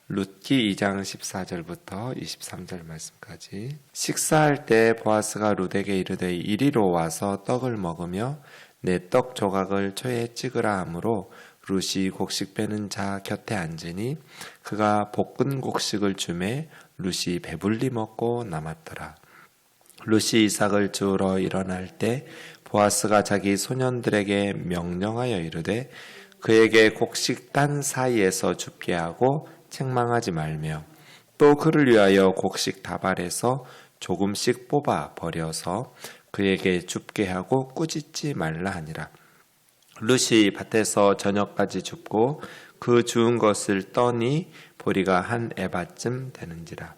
룻기 2장 14절부터 23절 말씀까지. 식사할 때 보아스가 룻에게 이르되 이리로 와서 떡을 먹으며 내 떡 조각을 초에 찍으라 하므로 룻이 곡식 빼는 자 곁에 앉으니 그가 볶은 곡식을 주매 룻이 배불리 먹고 남았더라. 룻이 이삭을 주우러 일어날 때 보아스가 자기 소년들에게 명령하여 이르되 그에게 곡식 단 사이에서 줍게 하고 책망하지 말며 또 그를 위하여 곡식 다발에서 조금씩 뽑아 버려서 그에게 줍게 하고 꾸짖지 말라 하니라. 룻이 밭에서 저녁까지 줍고 그 주운 것을 떠니 보리가 한 에바쯤 되는지라.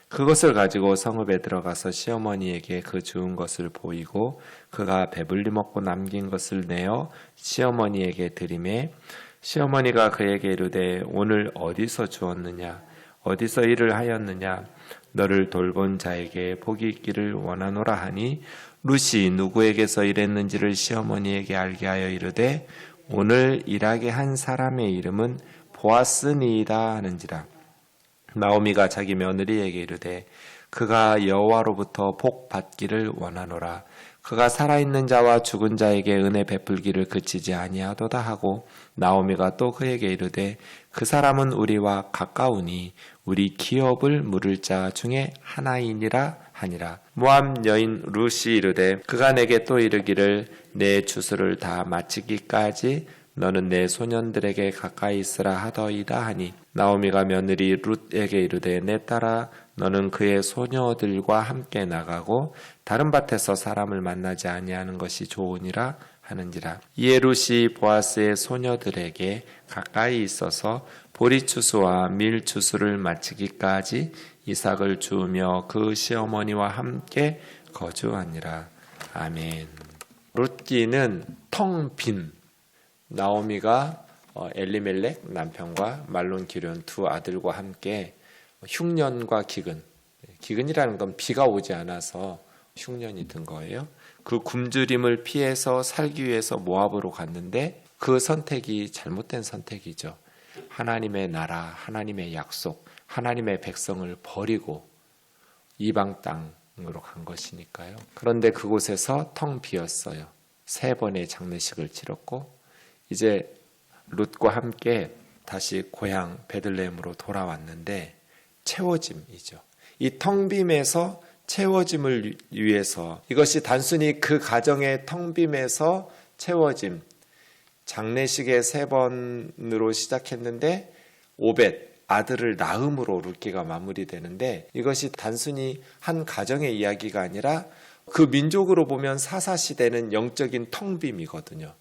그것을 가지고 성읍에 들어가서 시어머니에게 그 주운 것을 보이고 그가 배불리 먹고 남긴 것을 내어 시어머니에게 드리매 시어머니가 그에게 이르되 오늘 어디서 주었느냐 어디서 일을 하였느냐 너를 돌본 자에게 복이 있기를 원하노라 하니 룻이 누구에게서 일했는지를 시어머니에게 알게 하여 이르되 오늘 일하게 한 사람의 이름은 보아스니이다 하는지라. 나오미가 자기 며느리에게 이르되 그가 여호와로부터 복 받기를 원하노라. 그가 살아있는 자와 죽은 자에게 은혜 베풀기를 그치지 아니하도다 하고 나오미가 또 그에게 이르되 그 사람은 우리와 가까우니 우리 기업을 물을 자 중에 하나이니라 하니라. 모압 여인 룻이 이르되 그가 내게 또 이르기를 내 주수를 다 마치기까지 너는 내 소년들에게 가까이 있으라 하더이다 하니 나오미가 며느리 룻에게 이르되 내 딸아 너는 그의 소녀들과 함께 나가고 다른 밭에서 사람을 만나지 아니하는 것이 좋으니라 하는지라. 이에 룻이 보아스의 소녀들에게 가까이 있어서 보리추수와 밀추수를 마치기까지 이삭을 주우며 그 시어머니와 함께 거주하니라. 아멘. 룻기는 텅 빈 나오미가 엘리멜렉 남편과 말론 기륜 두 아들과 함께 흉년과 기근이라는 건 비가 오지 않아서 흉년이 든 거예요. 그 굶주림을 피해서 살기 위해서 모압으로 갔는데 그 선택이 잘못된 선택이죠. 하나님의 나라, 하나님의 약속, 하나님의 백성을 버리고 이방 땅으로 간 것이니까요. 그런데 그곳에서 텅 비었어요. 3번의 장례식을 치렀고 이제 룻과 함께 다시 고향 베들레헴으로 돌아왔는데 채워짐이죠. 이 텅 빔에서 채워짐을 위해서 이것이 단순히 그 가정의 텅 빔에서 채워짐 장례식의 3번으로 시작했는데 오벳 아들을 낳음으로 룻기가 마무리되는데 이것이 단순히 한 가정의 이야기가 아니라 그 민족으로 보면 사사시대는 영적인 텅 빔이거든요.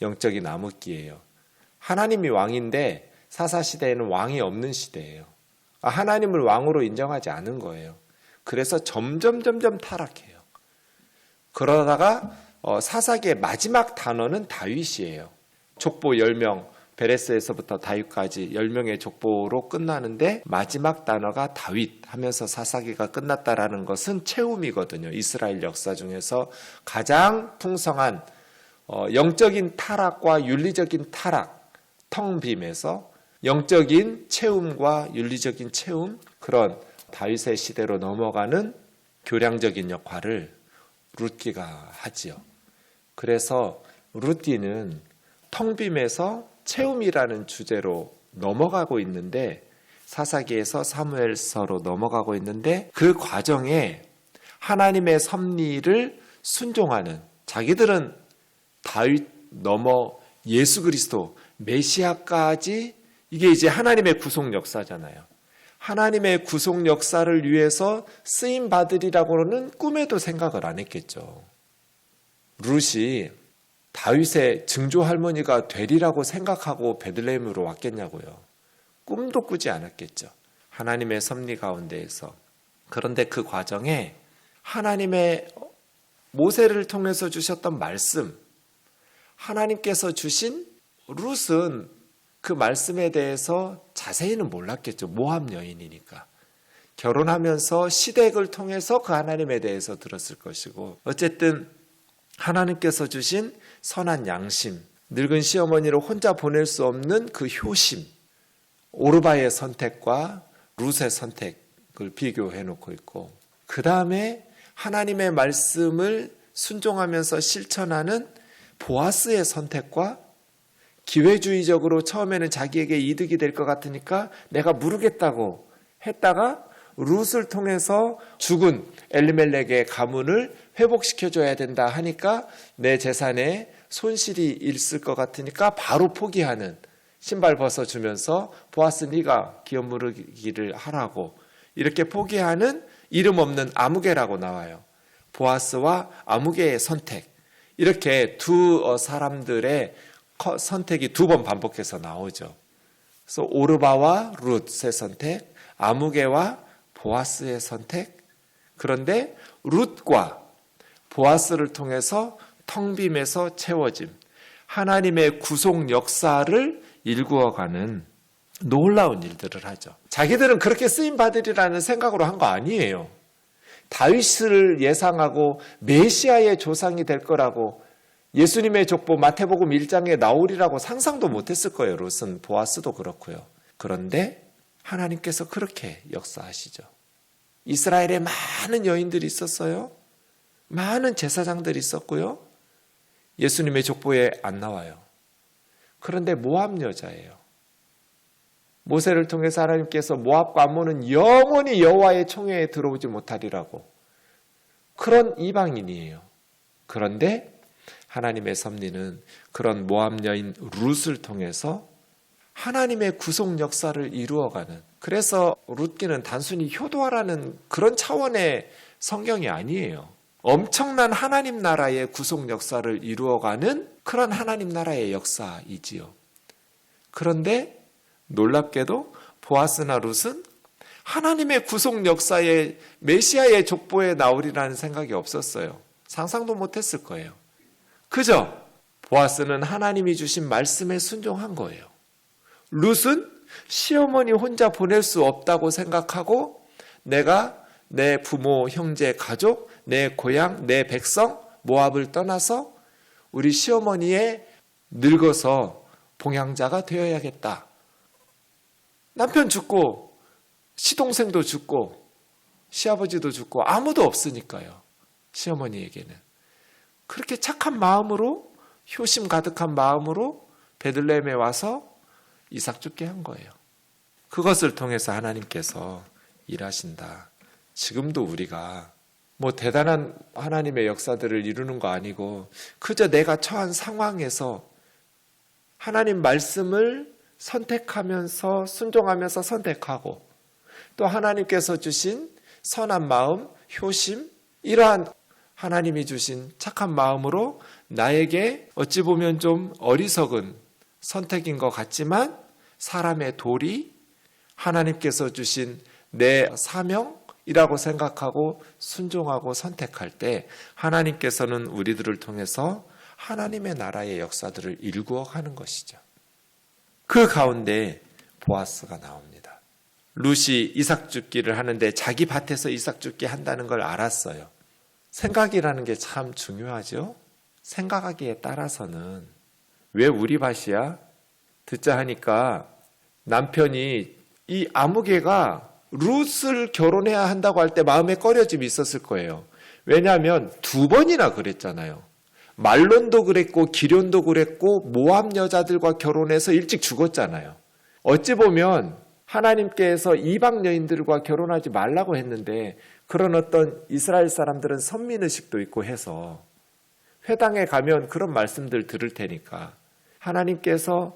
영적인 암흑기예요. 하나님이 왕인데 사사시대에는 왕이 없는 시대예요. 하나님을 왕으로 인정하지 않은 거예요. 그래서 점점 타락해요. 그러다가 사사기의 마지막 단어는 다윗이에요. 족보 10명, 베레스에서부터 다윗까지 10명의 족보로 끝나는데 마지막 단어가 다윗 하면서 사사기가 끝났다라는 것은 채움이거든요. 이스라엘 역사 중에서 가장 풍성한 영적인 타락과 윤리적인 타락, 텅 빔에서 영적인 채움과 윤리적인 채움, 그런 다윗의 시대로 넘어가는 교량적인 역할을 룻기가 하지요. 그래서 룻기는 텅 빔에서 채움이라는 주제로 넘어가고 있는데 사사기에서 사무엘서로 넘어가고 있는데 그 과정에 하나님의 섭리를 순종하는 자기들은 다윗 넘어 예수 그리스도 메시아까지 이게 이제 하나님의 구속 역사잖아요. 하나님의 구속 역사를 위해서 쓰임 받으리라고는 꿈에도 생각을 안 했겠죠. 룻이 다윗의 증조 할머니가 되리라고 생각하고 베들레헴으로 왔겠냐고요. 꿈도 꾸지 않았겠죠. 하나님의 섭리 가운데에서. 그런데 그 과정에 하나님의 모세를 통해서 주셨던 말씀, 하나님께서 주신 룻은 그 말씀에 대해서 자세히는 몰랐겠죠. 모압 여인이니까. 결혼하면서 시댁을 통해서 그 하나님에 대해서 들었을 것이고 어쨌든 하나님께서 주신 선한 양심, 늙은 시어머니를 혼자 보낼 수 없는 그 효심, 오르바의 선택과 룻의 선택을 비교해 놓고 있고, 그 다음에 하나님의 말씀을 순종하면서 실천하는 보아스의 선택과 기회주의적으로 처음에는 자기에게 이득이 될 것 같으니까 내가 무르겠다고 했다가 룻을 통해서 죽은 엘리멜렉의 가문을 회복시켜줘야 된다 하니까 내 재산에 손실이 있을 것 같으니까 바로 포기하는, 신발 벗어주면서 보아스 네가 기업 무르기를 하라고 이렇게 포기하는 이름 없는 아무개라고 나와요. 보아스와 아무개의 선택, 이렇게 두 사람들의 선택이 두 번 반복해서 나오죠. 그래서 오르바와 룻의 선택, 아무개와 보아스의 선택. 그런데 룻과 보아스를 통해서 텅 빔에서 채워짐, 하나님의 구속 역사를 일구어가는 놀라운 일들을 하죠. 자기들은 그렇게 쓰임받으리라는 생각으로 한 거 아니에요. 다윗을 예상하고 메시아의 조상이 될 거라고, 예수님의 족보 마태복음 1장에 나오리라고 상상도 못했을 거예요. 룻은, 보아스도 그렇고요. 그런데 하나님께서 그렇게 역사하시죠. 이스라엘에 많은 여인들이 있었어요. 많은 제사장들이 있었고요. 예수님의 족보에 안 나와요. 그런데 모압 여자예요. 모세를 통해서 하나님께서 모압과 암몬은 영원히 여호와의 총회에 들어오지 못하리라고, 그런 이방인이에요. 그런데 하나님의 섭리는 그런 모압 여인 룻을 통해서 하나님의 구속 역사를 이루어가는, 그래서 룻기는 단순히 효도하라는 그런 차원의 성경이 아니에요. 엄청난 하나님 나라의 구속 역사를 이루어가는 그런 하나님 나라의 역사이지요. 그런데 놀랍게도 보아스나 룻은 하나님의 구속 역사의 메시아의 족보에 나오리라는 생각이 없었어요. 상상도 못했을 거예요. 그저 보아스는 하나님이 주신 말씀에 순종한 거예요. 룻은 시어머니 혼자 보낼 수 없다고 생각하고 내가 내 부모, 형제, 가족, 내 고향, 내 백성 모압을 떠나서 우리 시어머니의 늙어서 봉양자가 되어야겠다. 남편 죽고 시동생도 죽고 시아버지도 죽고 아무도 없으니까요. 시어머니에게는. 그렇게 착한 마음으로, 효심 가득한 마음으로 베들레헴에 와서 이삭 죽게 한 거예요. 그것을 통해서 하나님께서 일하신다. 지금도 우리가 뭐 대단한 하나님의 역사들을 이루는 거 아니고 그저 내가 처한 상황에서 하나님 말씀을 선택하면서 순종하면서 선택하고 또 하나님께서 주신 선한 마음, 효심, 이러한 하나님이 주신 착한 마음으로 나에게 어찌 보면 좀 어리석은 선택인 것 같지만 사람의 도리, 하나님께서 주신 내 사명이라고 생각하고 순종하고 선택할 때 하나님께서는 우리들을 통해서 하나님의 나라의 역사들을 일구어 가는 것이죠. 그 가운데 보아스가 나옵니다. 룻이 이삭 줍기를 하는데 자기 밭에서 이삭 줍기 한다는 걸 알았어요. 생각이라는 게 참 중요하죠. 생각하기에 따라서는 왜 우리 밭이야? 듣자 하니까 남편이 이 아무개가 룻을 결혼해야 한다고 할 때 마음에 꺼려짐이 있었을 거예요. 왜냐하면 두 번이나 그랬잖아요. 말론도 그랬고 기련도 그랬고 모압 여자들과 결혼해서 일찍 죽었잖아요. 어찌 보면 하나님께서 이방 여인들과 결혼하지 말라고 했는데 그런 어떤 이스라엘 사람들은 선민의식도 있고 해서 회당에 가면 그런 말씀들 들을 테니까 하나님께서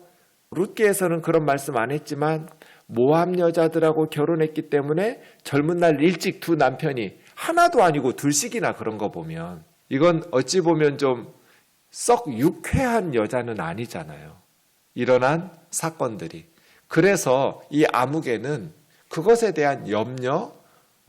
룻기에서는 그런 말씀 안 했지만 모압 여자들하고 결혼했기 때문에 젊은 날 일찍 두 남편이 하나도 아니고 둘씩이나 그런 거 보면 이건 어찌 보면 좀 썩 유쾌한 여자는 아니잖아요. 일어난 사건들이. 그래서 이 아무개는 그것에 대한 염려,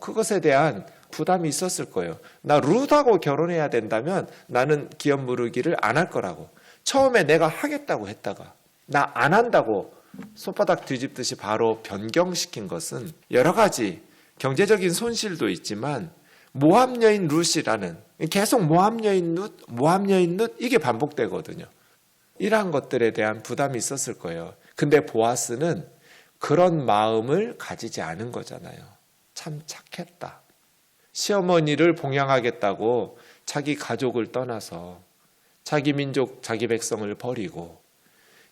그것에 대한 부담이 있었을 거예요. 나 룻하고 결혼해야 된다면 나는 기업 무르기를 안 할 거라고. 처음에 내가 하겠다고 했다가 나 안 한다고 손바닥 뒤집듯이 바로 변경시킨 것은 여러 가지 경제적인 손실도 있지만 모압 여인 룻이라는 계속 모압 여인 룻 이게 반복되거든요. 이러한 것들에 대한 부담이 있었을 거예요. 근데 보아스는 그런 마음을 가지지 않은 거잖아요. 참 착했다. 시어머니를 봉양하겠다고 자기 가족을 떠나서 자기 민족, 자기 백성을 버리고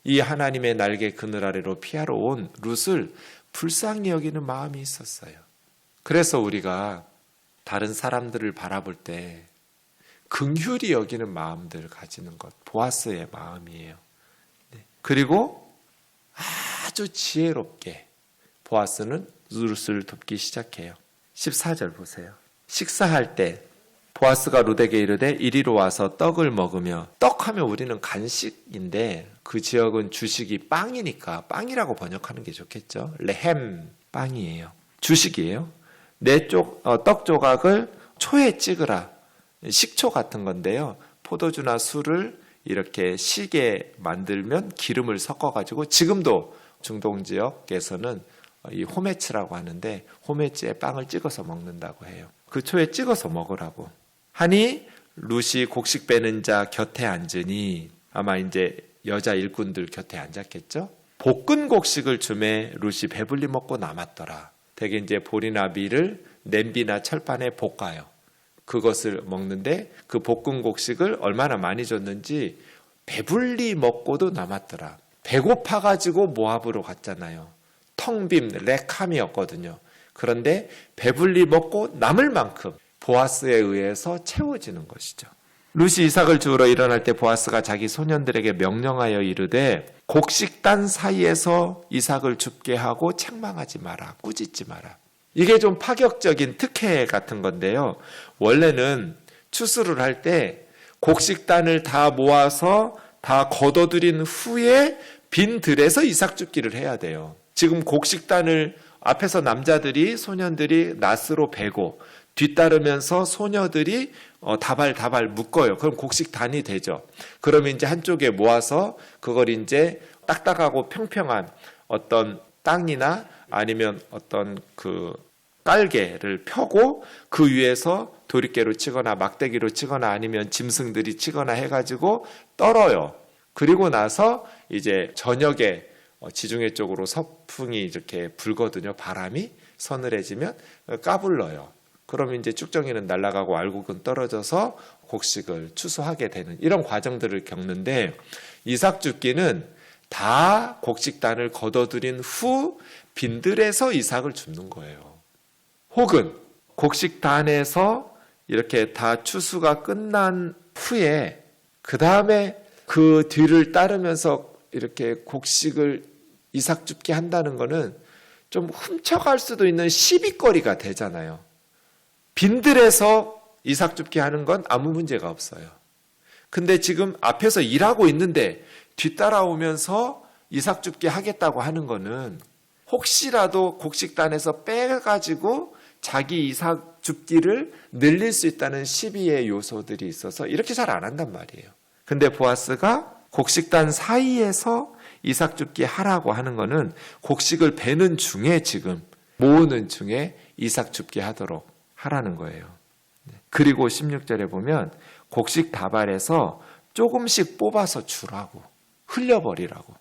이 하나님의 날개 그늘 아래로 피하러 온 룻을 불쌍히 여기는 마음이 있었어요. 그래서 우리가 다른 사람들을 바라볼 때 긍휼히 여기는 마음들 가지는 것, 보아스의 마음이에요. 그리고 아주 지혜롭게 보아스는 룻을 돕기 시작해요. 14절 보세요. 식사할 때 보아스가 룻에게 이르되 이리로 와서 떡을 먹으며, 떡하면 우리는 간식인데 그 지역은 주식이 빵이니까 빵이라고 번역하는 게 좋겠죠. 레헴, 빵이에요. 주식이에요. 떡 조각을 초에 찍으라. 식초 같은 건데요. 포도주나 술을 이렇게 시게 만들면 기름을 섞어가지고, 지금도 중동 지역에서는 이 호메츠라고 하는데 호메츠에 빵을 찍어서 먹는다고 해요. 그 초에 찍어서 먹으라고 하니 룻이 곡식 빼는 자 곁에 앉으니, 아마 이제 여자 일꾼들 곁에 앉았겠죠. 볶은 곡식을 주매 룻이 배불리 먹고 남았더라. 대개 이제 보리나비를 냄비나 철판에 볶아요. 그것을 먹는데 그 볶은 곡식을 얼마나 많이 줬는지 배불리 먹고도 남았더라. 배고파가지고 모압으로 갔잖아요. 텅빔 레캄이었거든요. 그런데 배불리 먹고 남을 만큼 보아스에 의해서 채워지는 것이죠. 룻이 이삭을 주우러 일어날 때 보아스가 자기 소년들에게 명령하여 이르되 곡식단 사이에서 이삭을 줍게 하고 책망하지 마라, 꾸짖지 마라. 이게 좀 파격적인 특혜 같은 건데요. 원래는 추수를 할 때 곡식단을 다 모아서 다 걷어들인 후에 빈 들에서 이삭 줍기를 해야 돼요. 지금 곡식단을 앞에서 남자들이, 소년들이 낫으로 베고 뒤따르면서 소녀들이 다발다발 묶어요. 그럼 곡식단이 되죠. 그러면 이제 한쪽에 모아서 그걸 이제 딱딱하고 평평한 어떤 땅이나 아니면 어떤 그 깔개를 펴고 그 위에서 도리깨로 치거나 막대기로 치거나 아니면 짐승들이 치거나 해가지고 떨어요. 그리고 나서 이제 저녁에 지중해 쪽으로 서풍이 이렇게 불거든요. 바람이 서늘해지면 까불러요. 그러면 이제 쭉정이는 날아가고 알곡은 떨어져서 곡식을 추수하게 되는 이런 과정들을 겪는데, 이삭 줍기는 다 곡식단을 걷어들인 후 빈들에서 이삭을 줍는 거예요. 혹은 곡식단에서 이렇게 다 추수가 끝난 후에 그 다음에 그 뒤를 따르면서 이렇게 곡식을 이삭 줍기 한다는 거는 좀 훔쳐갈 수도 있는 시비거리가 되잖아요. 빈들에서 이삭 줍기 하는 건 아무 문제가 없어요. 근데 지금 앞에서 일하고 있는데 뒤따라오면서 이삭 줍기 하겠다고 하는 거는 혹시라도 곡식단에서 빼가지고 자기 이삭 줍기를 늘릴 수 있다는 시비의 요소들이 있어서 이렇게 잘 안 한단 말이에요. 근데 보아스가 곡식단 사이에서 이삭 줍기 하라고 하는 거는 곡식을 베는 중에, 지금 모으는 중에 이삭 줍기 하도록 하라는 거예요. 그리고 16절에 보면 곡식 다발에서 조금씩 뽑아서 주라고, 흘려버리라고.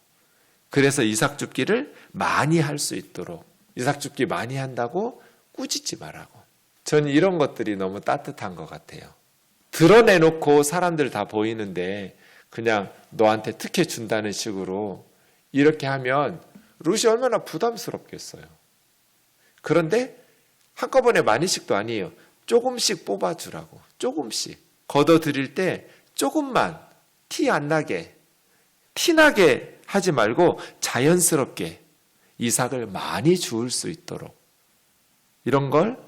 그래서 이삭 줍기를 많이 할 수 있도록, 이삭 줍기 많이 한다고 꾸짖지 말라고. 저는 이런 것들이 너무 따뜻한 것 같아요. 드러내놓고 사람들 다 보이는데 그냥 너한테 특혜 준다는 식으로 이렇게 하면 룻이 얼마나 부담스럽겠어요. 그런데 한꺼번에 많이씩도 아니에요. 조금씩 뽑아주라고. 조금씩. 걷어들일 때 조금만, 티 안 나게, 티나게 하지 말고 자연스럽게 이삭을 많이 주울 수 있도록. 이런 걸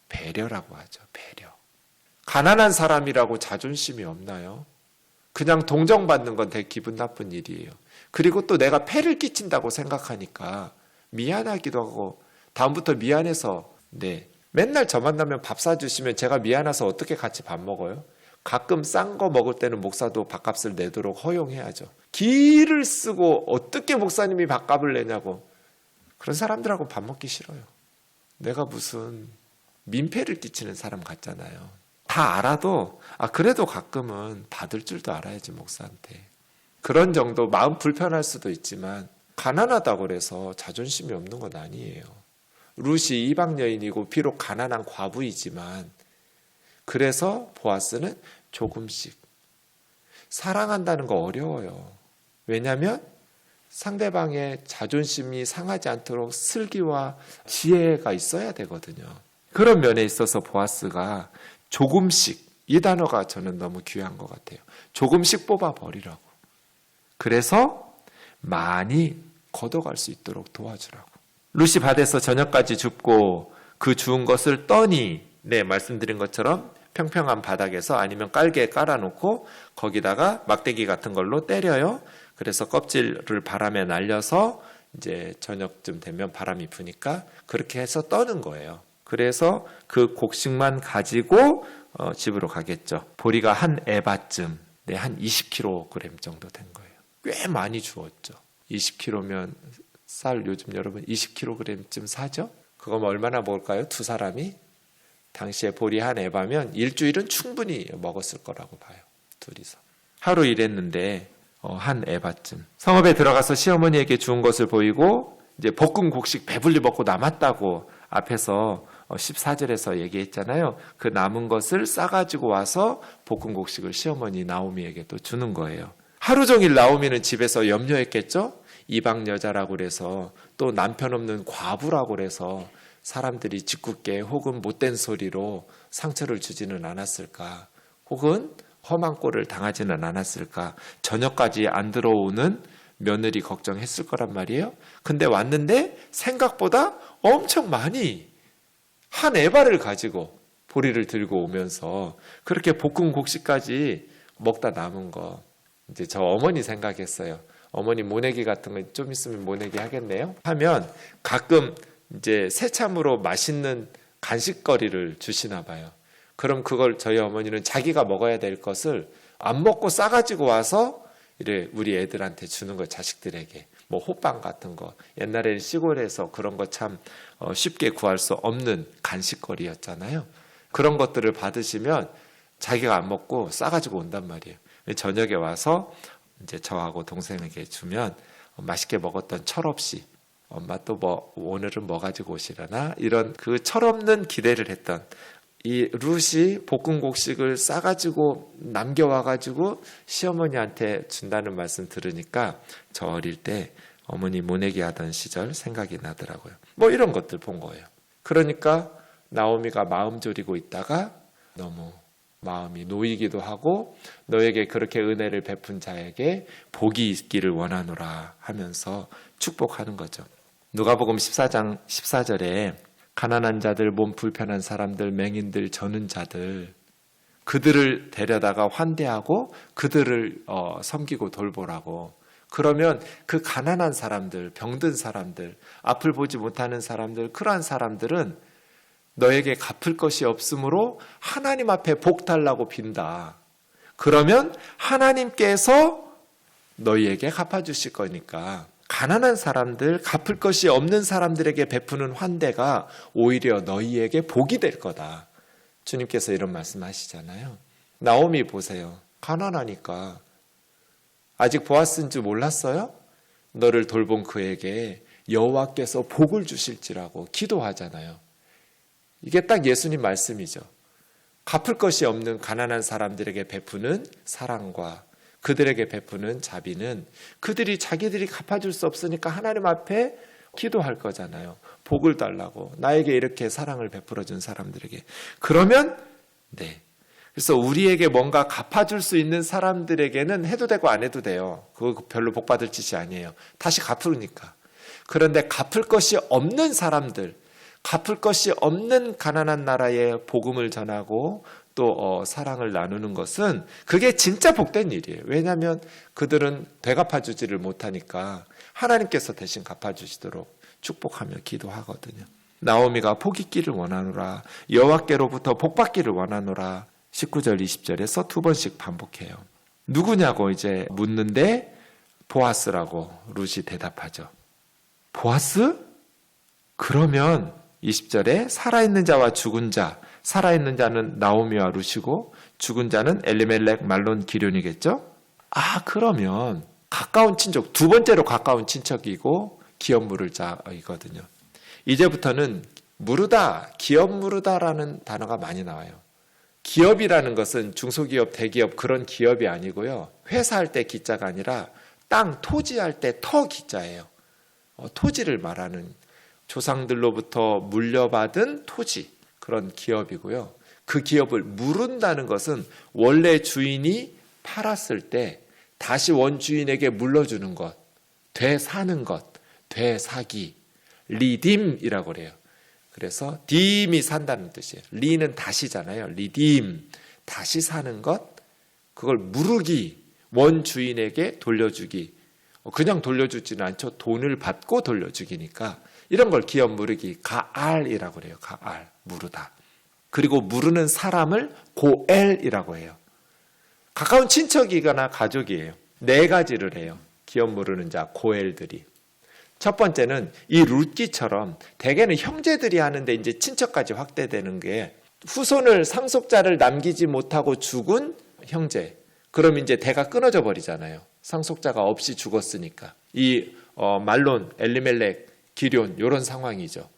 배려라고 하죠. 배려. 가난한 사람이라고 자존심이 없나요? 그냥 동정받는 건 되게 기분 나쁜 일이에요. 그리고 또 내가 폐를 끼친다고 생각하니까 미안하기도 하고, 다음부터 미안해서, 맨날 저 만나면 밥 사주시면 제가 미안해서 어떻게 같이 밥 먹어요? 가끔 싼 거 먹을 때는 목사도 밥값을 내도록 허용해야죠. 기를 쓰고 어떻게 목사님이 밥값을 내냐고. 그런 사람들하고 밥 먹기 싫어요. 내가 무슨 민폐를 끼치는 사람 같잖아요. 다 알아도 그래도 가끔은 받을 줄도 알아야지 목사한테. 그런 정도, 마음 불편할 수도 있지만 가난하다고 그래서 자존심이 없는 건 아니에요. 룻이 이방 여인이고 비록 가난한 과부이지만 그래서 보아스는 조금씩 사랑한다는 거 어려워요. 왜냐하면 상대방의 자존심이 상하지 않도록 슬기와 지혜가 있어야 되거든요. 그런 면에 있어서 보아스가 조금씩, 이 단어가 저는 너무 귀한 것 같아요. 조금씩 뽑아버리라고. 그래서 많이 걷어갈 수 있도록 도와주라고. 룻이 밭에서 저녁까지 줍고 그 주운 것을 떠니, 말씀드린 것처럼 평평한 바닥에서 아니면 깔개에 깔아놓고 거기다가 막대기 같은 걸로 때려요. 그래서 껍질을 바람에 날려서 이제 저녁쯤 되면 바람이 부니까 그렇게 해서 떠는 거예요. 그래서 그 곡식만 가지고 집으로 가겠죠. 보리가 한 에바쯤, 한 20kg 정도 된 거예요. 꽤 많이 주었죠. 20kg면 쌀 요즘 여러분 20kg쯤 사죠? 그거면 얼마나 먹을까요? 두 사람이? 당시에 보리 한 에바면 일주일은 충분히 먹었을 거라고 봐요. 둘이서. 하루 일했는데 한 에바쯤. 성읍에 들어가서 시어머니에게 주운 것을 보이고 이제 볶은 곡식 배불리 먹고 남았다고 앞에서 14절에서 얘기했잖아요. 그 남은 것을 싸가지고 와서 볶은 곡식을 시어머니 나오미에게 또 주는 거예요. 하루 종일 나오미는 집에서 염려했겠죠? 이방 여자라고 그래서 또 남편 없는 과부라고 그래서 사람들이 짓궂게 혹은 못된 소리로 상처를 주지는 않았을까? 혹은 험한 꼴을 당하지는 않았을까? 저녁까지 안 들어오는 며느리 걱정했을 거란 말이에요. 근데 왔는데 생각보다 엄청 많이 한 에바를 가지고 보리를 들고 오면서 그렇게 볶은 곡식까지 먹다 남은 거. 이제 저 어머니 생각했어요. 어머니 모내기 같은 거 좀 있으면 모내기 하겠네요. 하면 가끔 이제 새참으로 맛있는 간식거리를 주시나 봐요. 그럼 그걸 저희 어머니는 자기가 먹어야 될 것을 안 먹고 싸가지고 와서 이래 우리 애들한테 주는 거, 자식들에게. 뭐 호빵 같은 거. 옛날에는 시골에서 그런 거 참 쉽게 구할 수 없는 간식거리였잖아요. 그런 것들을 받으시면 자기가 안 먹고 싸가지고 온단 말이에요. 저녁에 와서 이제 저하고 동생에게 주면 맛있게 먹었던 철없이 엄마 또 뭐 오늘은 뭐 가지고 오시려나 이런 그 철없는 기대를 했던 이 룻이 볶은 곡식을 싸가지고 남겨와가지고 시어머니한테 준다는 말씀 들으니까 저 어릴 때 어머니 모내기 하던 시절 생각이 나더라고요. 뭐 이런 것들 본 거예요. 그러니까 나오미가 마음 졸이고 있다가 너무 마음이 놓이기도 하고 너에게 그렇게 은혜를 베푼 자에게 복이 있기를 원하노라 하면서 축복하는 거죠. 누가복음 14장 14절에 가난한 자들, 몸 불편한 사람들, 맹인들, 저는 자들 그들을 데려다가 환대하고 그들을 섬기고 돌보라고. 그러면 그 가난한 사람들, 병든 사람들, 앞을 보지 못하는 사람들, 그러한 사람들은 너에게 갚을 것이 없으므로 하나님 앞에 복 달라고 빈다. 그러면 하나님께서 너희에게 갚아주실 거니까 가난한 사람들, 갚을 것이 없는 사람들에게 베푸는 환대가 오히려 너희에게 복이 될 거다. 주님께서 이런 말씀하시잖아요. 나오미 보세요. 가난하니까. 아직 보아스인 줄 몰랐어요? 너를 돌본 그에게 여호와께서 복을 주실지라고 기도하잖아요. 이게 딱 예수님 말씀이죠. 갚을 것이 없는 가난한 사람들에게 베푸는 사랑과 그들에게 베푸는 자비는 그들이 자기들이 갚아줄 수 없으니까 하나님 앞에 기도할 거잖아요. 복을 달라고. 나에게 이렇게 사랑을 베풀어준 사람들에게. 그러면 그래서 우리에게 뭔가 갚아줄 수 있는 사람들에게는 해도 되고 안 해도 돼요. 그거 별로 복받을 짓이 아니에요. 다시 갚으니까. 그런데 갚을 것이 없는 사람들, 갚을 것이 없는 가난한 나라에 복음을 전하고 또 사랑을 나누는 것은 그게 진짜 복된 일이에요. 왜냐하면 그들은 되갚아주지를 못하니까 하나님께서 대신 갚아주시도록 축복하며 기도하거든요. 나오미가 복 있기를 원하노라. 여호와께로부터 복 받기를 원하노라. 19절 20절에서 두 번씩 반복해요. 누구냐고 이제 묻는데 보아스라고 룻이 대답하죠. 보아스? 그러면 20절에 살아있는 자와 죽은 자, 살아있는 자는 나오미와 룻이고 죽은 자는 엘리멜렉, 말론, 기련이겠죠? 그러면 가까운 친척, 두 번째로 가까운 친척이고 기업 물을 자이거든요. 이제부터는 무르다, 기업 무르다라는 단어가 많이 나와요. 기업이라는 것은 중소기업, 대기업 그런 기업이 아니고요. 회사할 때 기자가 아니라 땅, 토지할 때 터 기자예요. 토지를 말하는 조상들로부터 물려받은 토지, 그런 기업이고요. 그 기업을 무른다는 것은 원래 주인이 팔았을 때 다시 원주인에게 물려주는 것, 되사는 것, 되사기, 리딤이라고 그래요. 그래서 딤이 산다는 뜻이에요. 리는 다시잖아요. 리딤, 다시 사는 것, 그걸 무르기, 원주인에게 돌려주기. 그냥 돌려주지는 않죠. 돈을 받고 돌려주기니까 이런 걸 기업 무르기, 가알이라고 그래요. 가알, 무르다. 그리고 무르는 사람을 고엘이라고 해요. 가까운 친척이거나 가족이에요. 네 가지를 해요. 기업 무르는 자, 고엘들이. 첫 번째는 이 룻기처럼 대개는 형제들이 하는데 이제 친척까지 확대되는 게 후손을 상속자를 남기지 못하고 죽은 형제. 그럼 이제 대가 끊어져 버리잖아요. 상속자가 없이 죽었으니까. 이 말론, 엘리멜렉, 기럨 이런 상황이죠.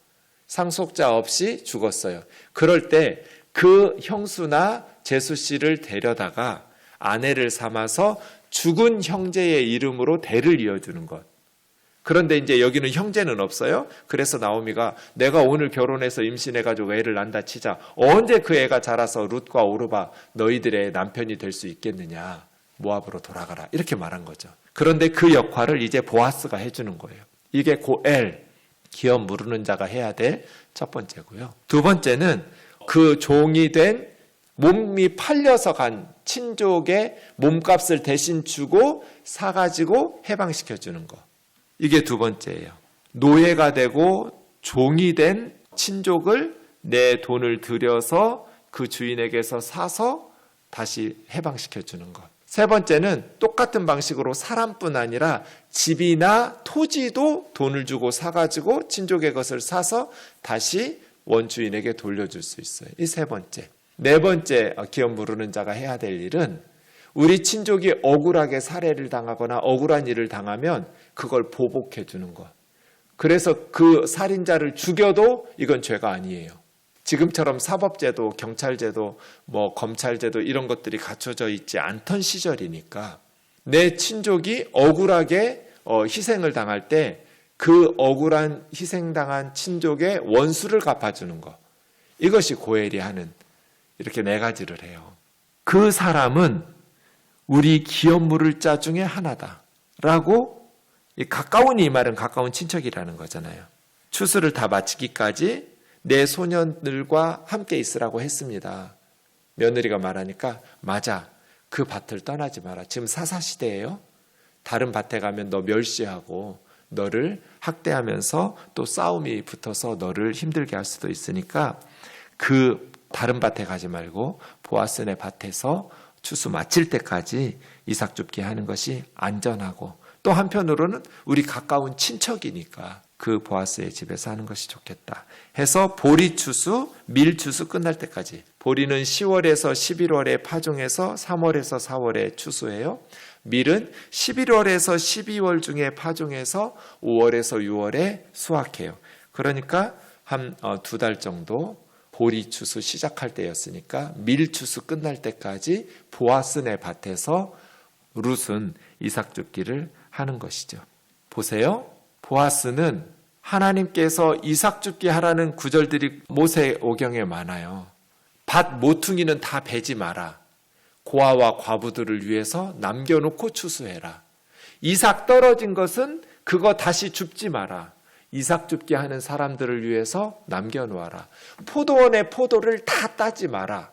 상속자 없이 죽었어요. 그럴 때 그 형수나 제수 씨를 데려다가 아내를 삼아서 죽은 형제의 이름으로 대를 이어주는 것. 그런데 이제 여기는 형제는 없어요. 그래서 나오미가 내가 오늘 결혼해서 임신해가지고 애를 낳는다 치자. 언제 그 애가 자라서 룻과 오르바 너희들의 남편이 될 수 있겠느냐. 모압으로 돌아가라. 이렇게 말한 거죠. 그런데 그 역할을 이제 보아스가 해주는 거예요. 이게 고엘, 기업 무르는 자가 해야 될 첫 번째고요. 두 번째는 그 종이 된 몸이 팔려서 간 친족의 몸값을 대신 주고 사가지고 해방시켜주는 거. 이게 두 번째예요. 노예가 되고 종이 된 친족을 내 돈을 들여서 그 주인에게서 사서 다시 해방시켜주는 것. 세 번째는 똑같은 방식으로 사람뿐 아니라 집이나 토지도 돈을 주고 사가지고 친족의 것을 사서 다시 원주인에게 돌려줄 수 있어요. 이 세 번째. 네 번째 기업 무르는 자가 해야 될 일은 우리 친족이 억울하게 살해를 당하거나 억울한 일을 당하면 그걸 보복해 주는 것. 그래서 그 살인자를 죽여도 이건 죄가 아니에요. 지금처럼 사법제도, 경찰제도, 검찰제도 이런 것들이 갖춰져 있지 않던 시절이니까 내 친족이 억울하게 희생을 당할 때 그 억울한 희생당한 친족의 원수를 갚아주는 것. 이것이 고엘이 하는 이렇게 네 가지를 해요. 그 사람은 우리 기업 물을 자 중에 하나다. 라고 가까운 이 말은 가까운 친척이라는 거잖아요. 추수를 다 마치기까지 내 소년들과 함께 있으라고 했습니다. 며느리가 말하니까 맞아. 그 밭을 떠나지 마라. 지금 사사시대예요. 다른 밭에 가면 너 멸시하고 너를 학대하면서 또 싸움이 붙어서 너를 힘들게 할 수도 있으니까 그 다른 밭에 가지 말고 보아스네 밭에서 추수 마칠 때까지 이삭 줍게 하는 것이 안전하고 또 한편으로는 우리 가까운 친척이니까 그 보아스의 집에서 하는 것이 좋겠다 해서 보리 추수, 밀 추수 끝날 때까지. 보리는 10월에서 11월에 파종해서 3월에서 4월에 추수해요. 밀은 11월에서 12월 중에 파종해서 5월에서 6월에 수확해요. 그러니까 한 두 달 정도 보리 추수 시작할 때였으니까 밀 추수 끝날 때까지 보아스네 밭에서 룻은 이삭 줍기를 하는 것이죠. 보세요. 보아스는 하나님께서 이삭 줍기 하라는 구절들이 모세오경에 많아요. 밭 모퉁이는 다 베지 마라. 고아와 과부들을 위해서 남겨놓고 추수해라. 이삭 떨어진 것은 그거 다시 줍지 마라. 이삭 줍기 하는 사람들을 위해서 남겨놓아라. 포도원의 포도를 다 따지 마라.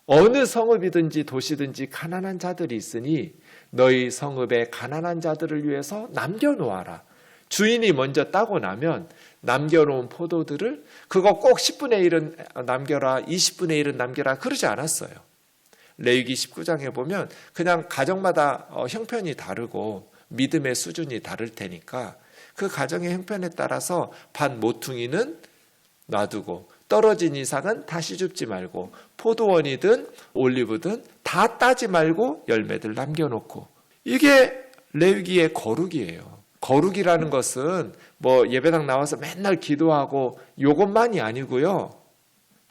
어느 성읍이든지 도시든지 가난한 자들이 있으니 너희 성읍에 가난한 자들을 위해서 남겨놓아라. 주인이 먼저 따고 나면 남겨놓은 포도들을 그거 꼭 10분의 1은 남겨라, 20분의 1은 남겨라 그러지 않았어요. 레위기 19장에 보면 그냥 가정마다 형편이 다르고 믿음의 수준이 다를 테니까 그 가정의 형편에 따라서 반 모퉁이는 놔두고 떨어진 이삭은 다시 줍지 말고 포도원이든 올리브든 다 따지 말고 열매들 남겨놓고 이게 레위기의 거룩이에요. 거룩이라는 것은 뭐 예배당 나와서 맨날 기도하고 요것만이 아니고요.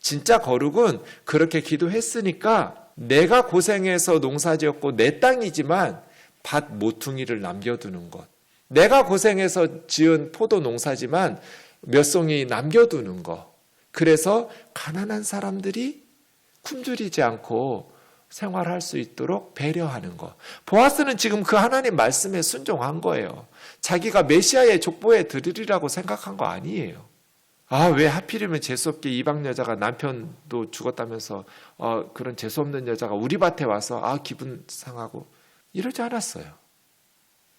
진짜 거룩은 그렇게 기도했으니까 내가 고생해서 농사지었고 내 땅이지만 밭 모퉁이를 남겨두는 것. 내가 고생해서 지은 포도 농사지만 몇 송이 남겨두는 것. 그래서 가난한 사람들이 굶주리지 않고 생활할 수 있도록 배려하는 것. 보아스는 지금 그 하나님 말씀에 순종한 거예요. 자기가 메시아의 족보에 들으리라고 생각한 거 아니에요. 아, 왜 하필이면 재수없게 이방 여자가 남편도 죽었다면서 그런 재수없는 여자가 우리 밭에 와서 기분 상하고 이러지 않았어요.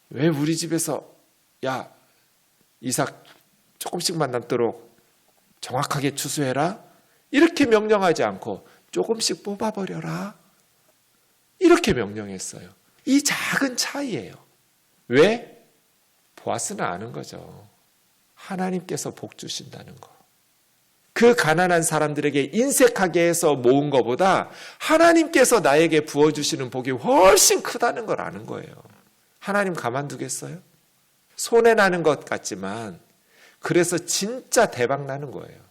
왜 우리 집에서 야 이삭 조금씩만 남도록 정확하게 추수해라 이렇게 명령하지 않고 조금씩 뽑아버려라 이렇게 명령했어요. 이 작은 차이예요. 왜? 보아스는 아는 거죠. 하나님께서 복 주신다는 거. 그 가난한 사람들에게 인색하게 해서 모은 것보다 하나님께서 나에게 부어주시는 복이 훨씬 크다는 걸 아는 거예요. 하나님 가만두겠어요? 손해나는 것 같지만 그래서 진짜 대박 나는 거예요.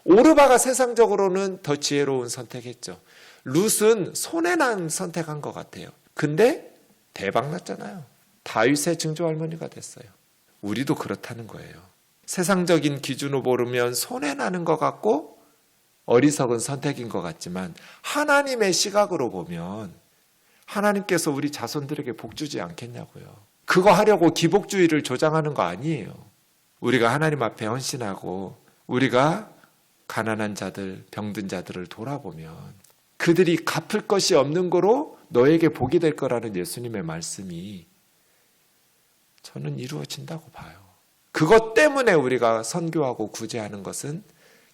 오르바가 세상적으로는 더 지혜로운 선택했죠. 룻은 손해난 선택한 것 같아요. 근데 대박 났잖아요. 다윗의 증조할머니가 됐어요. 우리도 그렇다는 거예요. 세상적인 기준으로 보면 손해나는 것 같고 어리석은 선택인 것 같지만 하나님의 시각으로 보면 하나님께서 우리 자손들에게 복 주지 않겠냐고요. 그거 하려고 기복주의를 조장하는 거 아니에요. 우리가 하나님 앞에 헌신하고 우리가 가난한 자들, 병든 자들을 돌아보면 그들이 갚을 것이 없는 거로 너에게 복이 될 거라는 예수님의 말씀이 저는 이루어진다고 봐요. 그것 때문에 우리가 선교하고 구제하는 것은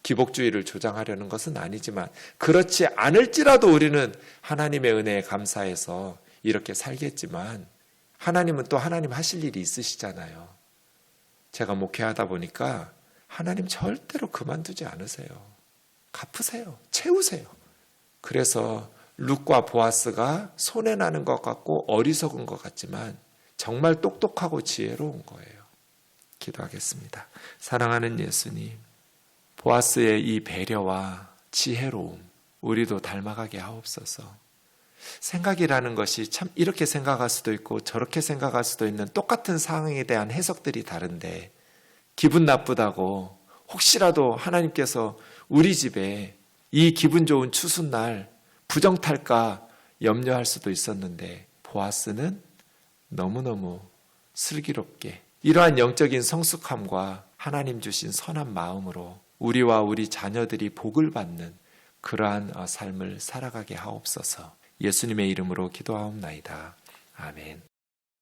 기복주의를 조장하려는 것은 아니지만 그렇지 않을지라도 우리는 하나님의 은혜에 감사해서 이렇게 살겠지만 하나님은 또 하나님 하실 일이 있으시잖아요. 제가 목회하다 보니까 하나님 절대로 그만두지 않으세요. 갚으세요. 채우세요. 그래서 룻과 보아스가 손해나는 것 같고 어리석은 것 같지만 정말 똑똑하고 지혜로운 거예요. 기도하겠습니다. 사랑하는 예수님, 보아스의 이 배려와 지혜로움 우리도 닮아가게 하옵소서. 생각이라는 것이 참 이렇게 생각할 수도 있고 저렇게 생각할 수도 있는 똑같은 상황에 대한 해석들이 다른데 기분 나쁘다고 혹시라도 하나님께서 우리 집에 이 기분 좋은 추수날 부정탈까 염려할 수도 있었는데 보아스는 너무너무 슬기롭게 이러한 영적인 성숙함과 하나님 주신 선한 마음으로 우리와 우리 자녀들이 복을 받는 그러한 삶을 살아가게 하옵소서. 예수님의 이름으로 기도하옵나이다. 아멘.